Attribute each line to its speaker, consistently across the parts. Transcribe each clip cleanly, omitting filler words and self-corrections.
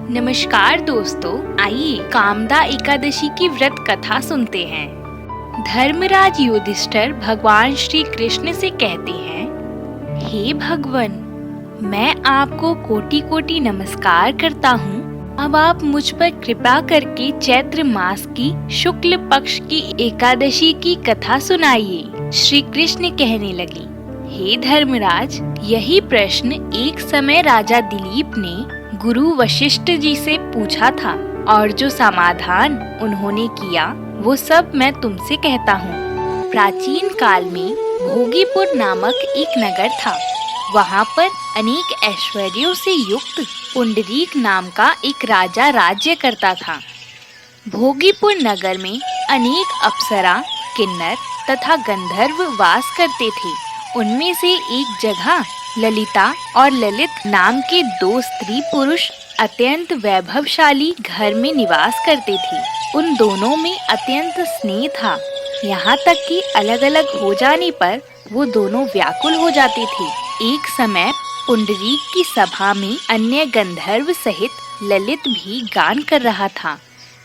Speaker 1: नमस्कार दोस्तों, आइए कामदा एकादशी की व्रत कथा सुनते हैं। धर्मराज युधिष्ठिर भगवान श्री कृष्ण से कहते हैं, हे भगवान, मैं आपको कोटि कोटि नमस्कार करता हूँ। अब आप मुझ पर कृपा करके चैत्र मास की शुक्ल पक्ष की एकादशी की कथा सुनाइए। श्री कृष्ण कहने लगे, हे धर्मराज, यही प्रश्न एक समय राजा दिलीप ने गुरु वशिष्ठ जी से पूछा था और जो समाधान उन्होंने किया वो सब मैं तुमसे कहता हूँ। प्राचीन काल में भोगीपुर नामक एक नगर था। वहाँ पर अनेक ऐश्वर्यों से युक्त पुंडरीक नाम का एक राजा राज्य करता था। भोगीपुर नगर में अनेक अप्सरा, किन्नर तथा गंधर्व वास करते थे। उनमें से एक जगह ललिता और ललित नाम के दो स्त्री पुरुष अत्यंत वैभवशाली घर में निवास करते थे। उन दोनों में अत्यंत स्नेह था, यहाँ तक कि अलग अलग हो जाने पर वो दोनों व्याकुल हो जाते थे। एक समय पुंडरीक की सभा में अन्य गंधर्व सहित ललित भी गान कर रहा था।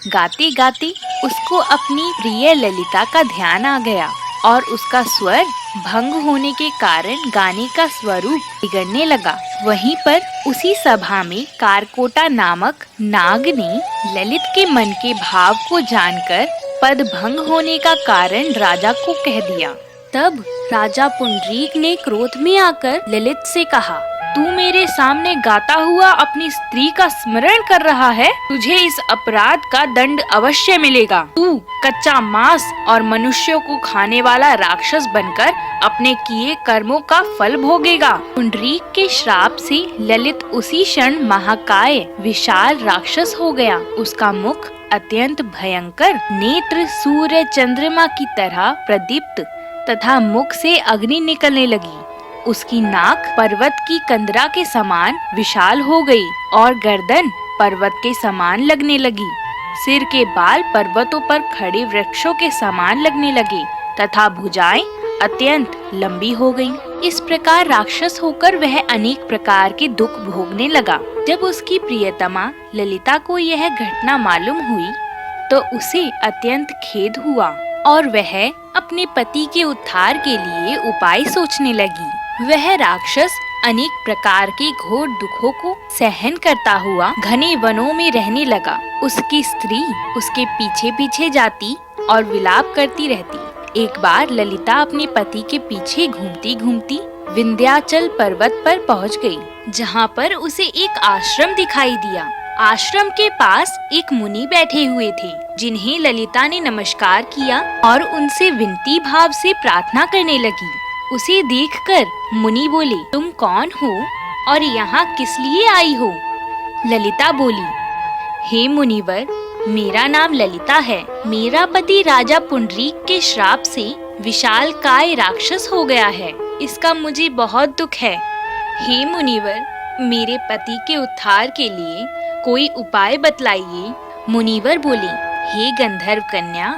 Speaker 1: गाते गाते उसको अपनी प्रिय ललिता का ध्यान आ गया और उसका स्वर भंग होने के कारण गाने का स्वरूप बिगड़ने लगा। वहीं पर उसी सभा में कारकोटा नामक नाग ने ललित के मन के भाव को जानकर पद भंग होने का कारण राजा को कह दिया। तब राजा पुंडरीक ने क्रोध में आकर ललित से कहा, तू मेरे सामने गाता हुआ अपनी स्त्री का स्मरण कर रहा है, तुझे इस अपराध का दंड अवश्य मिलेगा। तू कच्चा मांस और मनुष्यों को खाने वाला राक्षस बनकर अपने किए कर्मों का फल भोगेगा। पुंडरीक के श्राप से ललित उसी क्षण महाकाय विशाल राक्षस हो गया। उसका मुख अत्यंत भयंकर, नेत्र सूर्य चंद्रमा की तरह प्रदीप्त तथा मुख से अग्नि निकलने लगी। उसकी नाक पर्वत की कंदरा के समान विशाल हो गई और गर्दन पर्वत के समान लगने लगी। सिर के बाल पर्वतों पर खड़े वृक्षों के समान लगने लगे तथा भुजाएं अत्यंत लंबी हो गईं। इस प्रकार राक्षस होकर वह अनेक प्रकार के दुख भोगने लगा। जब उसकी प्रियतमा ललिता को यह घटना मालूम हुई तो उसे अत्यंत खेद हुआ और वह अपने पति के उद्धार के लिए उपाय सोचने लगी। वह राक्षस अनेक प्रकार के घोर दुखों को सहन करता हुआ घने वनों में रहने लगा। उसकी स्त्री उसके पीछे पीछे जाती और विलाप करती रहती। एक बार ललिता अपने पति के पीछे घूमती घूमती विंध्याचल पर्वत पर पहुंच गई, जहां पर उसे एक आश्रम दिखाई दिया। आश्रम के पास एक मुनि बैठे हुए थे, जिन्हें ललिता ने नमस्कार किया और उनसे विनती भाव से प्रार्थना करने लगी। उसे देखकर मुनि बोले, तुम कौन हो और यहाँ किस लिए आई हो? ललिता बोली, हे मुनिवर, मेरा नाम ललिता है। मेरा पति राजा पुंडरीक के श्राप से विशाल काय राक्षस हो गया है। इसका मुझे बहुत दुख है। हे मुनिवर, मेरे पति के उद्धार के लिए कोई उपाय बतलाइए। मुनिवर बोले, हे गंधर्व कन्या,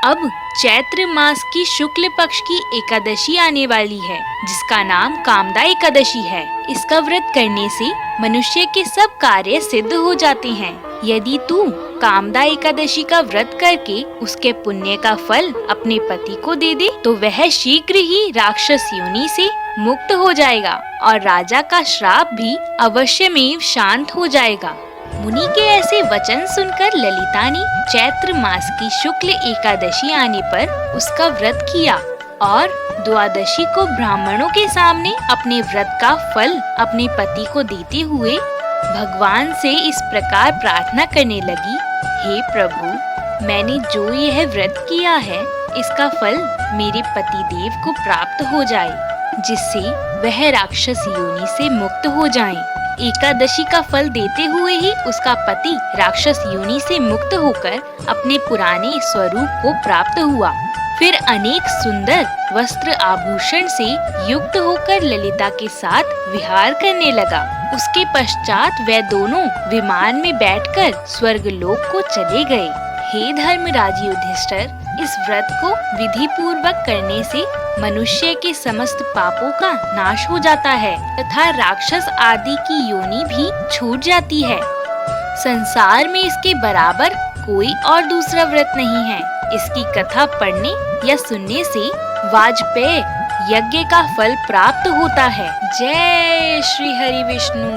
Speaker 1: अब चैत्र मास की शुक्ल पक्ष की एकादशी आने वाली है, जिसका नाम कामदा एकादशी है। इसका व्रत करने से मनुष्य के सब कार्य सिद्ध हो जाते हैं। यदि तू कामदा एकादशी का व्रत करके उसके पुण्य का फल अपने पति को दे दे तो वह शीघ्र ही राक्षस योनि से मुक्त हो जाएगा और राजा का श्राप भी अवश्यमेव शांत हो जाएगा। मुनि के ऐसे वचन सुनकर ललिता ने चैत्र मास की शुक्ल एकादशी आने पर उसका व्रत किया और द्वादशी को ब्राह्मणों के सामने अपने व्रत का फल अपने पति को देते हुए भगवान से इस प्रकार प्रार्थना करने लगी, हे प्रभु, मैंने जो यह व्रत किया है इसका फल मेरे पति देव को प्राप्त हो जाए, जिससे वह राक्षस योनि से मुक्त हो जाएं। एकादशी का फल देते हुए ही उसका पति राक्षस योनि से मुक्त होकर अपने पुराने स्वरूप को प्राप्त हुआ। फिर अनेक सुंदर वस्त्र आभूषण से युक्त होकर ललिता के साथ विहार करने लगा। उसके पश्चात वे दोनों विमान में बैठकर स्वर्गलोक को चले गए। हे धर्मराज युधिष्ठिर, इस व्रत को विधि पूर्वक करने से मनुष्य के समस्त पापों का नाश हो जाता है तथा राक्षस आदि की योनि भी छूट जाती है। संसार में इसके बराबर कोई और दूसरा व्रत नहीं है। इसकी कथा पढ़ने या सुनने से वाजपेय यज्ञ का फल प्राप्त होता है। जय श्री हरि विष्णु।